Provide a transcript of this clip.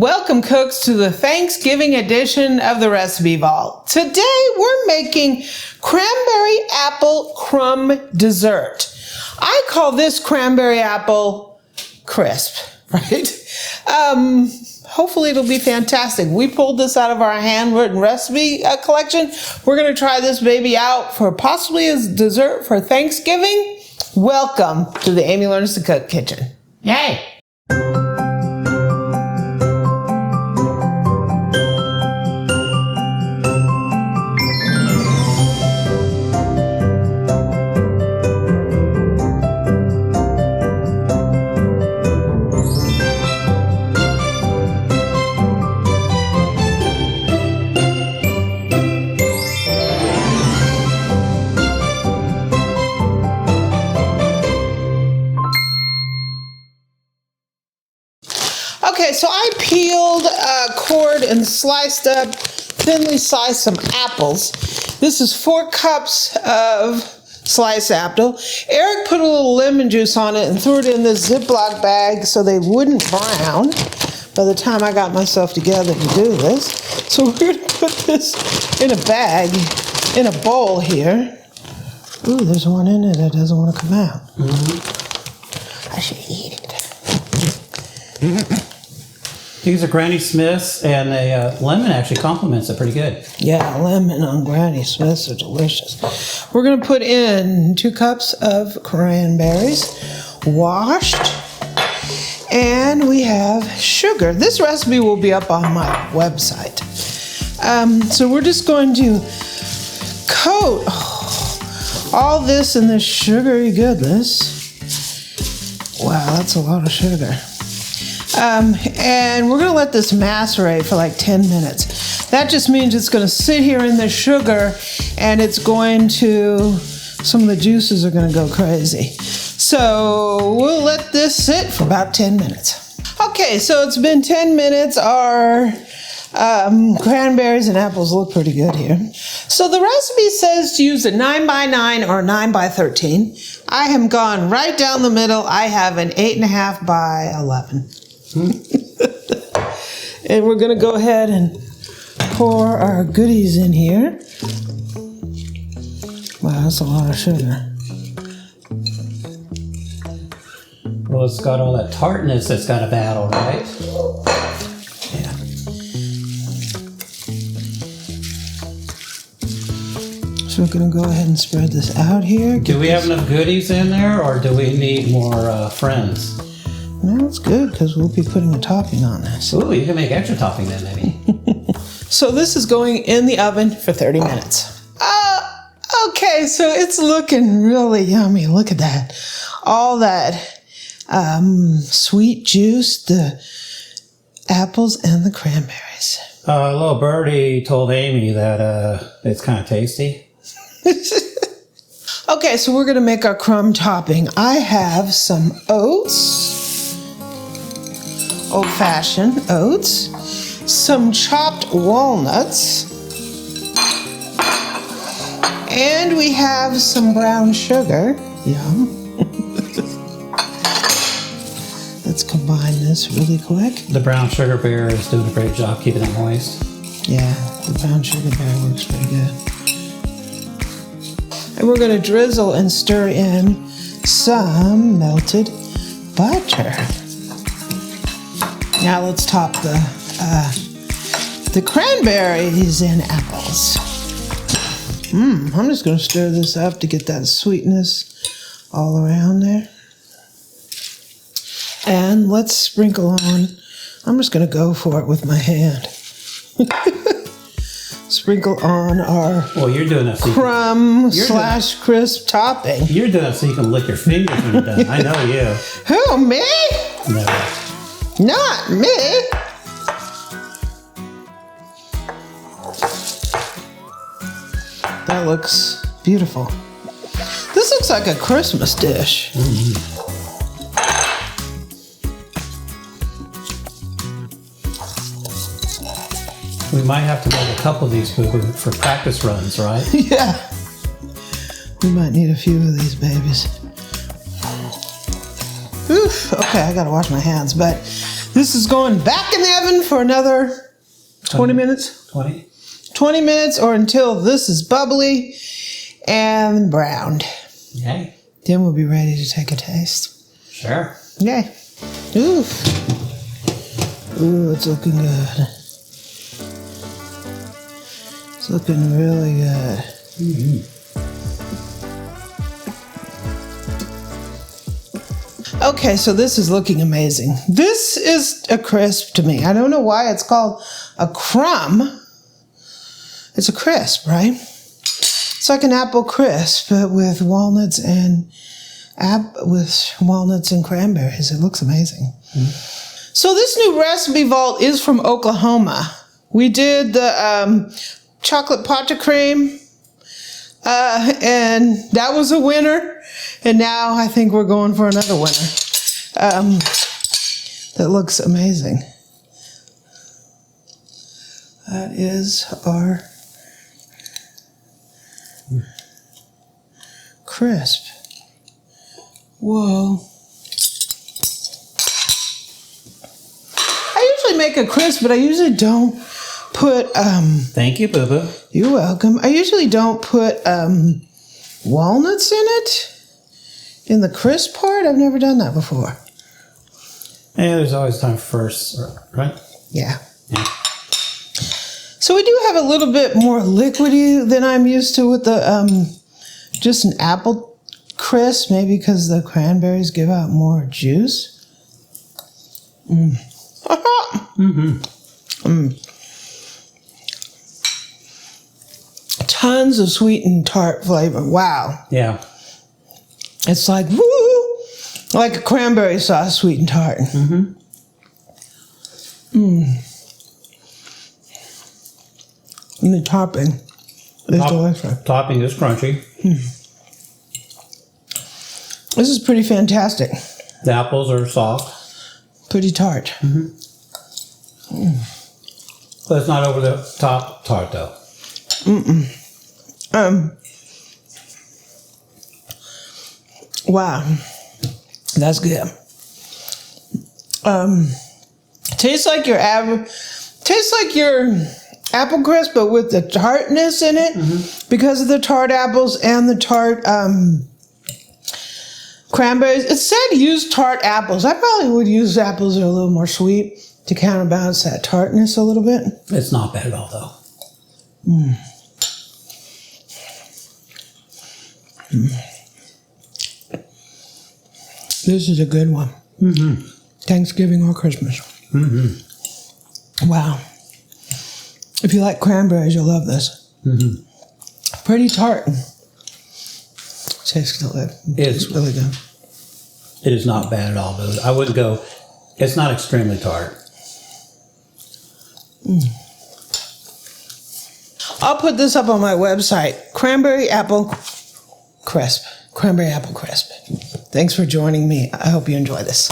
Welcome, cooks, to the Thanksgiving edition of the Recipe Vault. Today, we're making cranberry apple crumb dessert. I call this cranberry apple crisp, right? Hopefully it'll be fantastic. We pulled this out of our handwritten recipe collection. We're going to try this baby out for possibly as dessert for Thanksgiving. Welcome to the Amy Learns to Cook kitchen. Yay! Okay, so I peeled, cored, and sliced up, thinly sliced some apples. This is 4 cups of sliced apple. Eric put a little lemon juice on it and threw it in this Ziploc bag so they wouldn't brown by the time I got myself together to do this. So we're going to put this in a bag, in a bowl here. Ooh, there's one in it that doesn't want to come out. Mm-hmm. I should eat it. Mm-hmm. These are Granny Smiths, and the lemon actually complements it pretty good. Yeah, lemon on Granny Smiths are delicious. We're going to put in 2 cups of cranberries, washed, and we have sugar. This recipe will be up on my website. So we're just going to coat all this in this sugary goodness. Wow, that's a lot of sugar. And we're going to let this macerate for like 10 minutes. That just means it's going to sit here in the sugar and it's going to, some of the juices are going to go crazy. So we'll let this sit for about 10 minutes. Okay, so it's been 10 minutes. Our cranberries and apples look pretty good here. So the recipe says to use a 9x9 or 9x13. I have gone right down the middle. I have an 8.5 by 11. And we're going to go ahead and pour our goodies in here. Wow, that's a lot of sugar. Well, it's got all that tartness that's got to battle, right? Yeah. So we're going to go ahead and spread this out here. Do we have enough goodies in there, or do we need more friends? No, it's good because we'll be putting a topping on this. Ooh, you can make extra topping then, maybe. So this is going in the oven for 30 minutes. Okay, so it's looking really yummy. Look at that. All that sweet juice, the apples and the cranberries. Little birdie told Amy that it's kind of tasty. Okay, so we're going to make our crumb topping. I have some oats. Old-fashioned oats, some chopped walnuts, and we have some brown sugar. Yum. Let's combine this really quick. The brown sugar bear is doing a great job keeping it moist. Yeah, the brown sugar bear works pretty good. And we're going to drizzle and stir in some melted butter. Now let's top the cranberries and apples. I'm just going to stir this up to get that sweetness all around there. And let's sprinkle on, I'm just going to go for it with my hand. Sprinkle on our you're doing that so crumb / crisp topping. You're doing it so you can lick your fingers when you're done. I know you. Who, me? No. Not me. That looks beautiful. This looks like a Christmas dish. Mm-hmm. We might have to make a couple of these for practice runs, right? Yeah. We might need a few of these babies. Oof, okay, I gotta wash my hands, but This is going back in the oven for another 20 minutes. 20? 20 minutes or until this is bubbly and browned. Yay. Then we'll be ready to take a taste. Sure. Yay. Oof. Ooh, it's looking good. It's looking really good. Mm-hmm. Okay, so this is looking amazing. This is a crisp to me. I don't know why it's called a crumb. It's a crisp, right? It's like an apple crisp, but with walnuts and cranberries. It looks amazing. Mm-hmm. So this new recipe vault is from Oklahoma. We did the chocolate pot cream, and that was a winner. And now I think we're going for another winner. That looks amazing. That is our crisp. Whoa. I usually make a crisp, but I usually don't put, Thank you, Boo Boo. You're welcome. I usually don't put, walnuts in it. In the crisp part? I've never done that before. Yeah, there's always time for first, right? Yeah. So we do have a little bit more liquidy than I'm used to with the, just an apple crisp, maybe because the cranberries give out more juice. Tons of sweet and tart flavor. Wow. Yeah. It's like, woo, like a cranberry sauce, sweet and tart. Mm-hmm. And the topping is delicious. Topping is crunchy. This is pretty fantastic. The apples are soft. Pretty tart. But it's not over the top tart, though. Wow, that's good. Tastes like your apple crisp, but with the tartness in it because of the tart apples and the tart cranberries. It said use tart apples. I probably would use apples that are a little more sweet to counterbalance that tartness a little bit. It's not bad at all, though. This is a good one. Thanksgiving or Christmas. Wow. If you like cranberries, you'll love this. Pretty tart. Tastes good. It's really good. It is not bad at all, but I wouldn't go, it's not extremely tart. I'll put this up on my website. Cranberry Apple Crisp. Cranberry Apple Crisp. Thanks for joining me. I hope you enjoy this.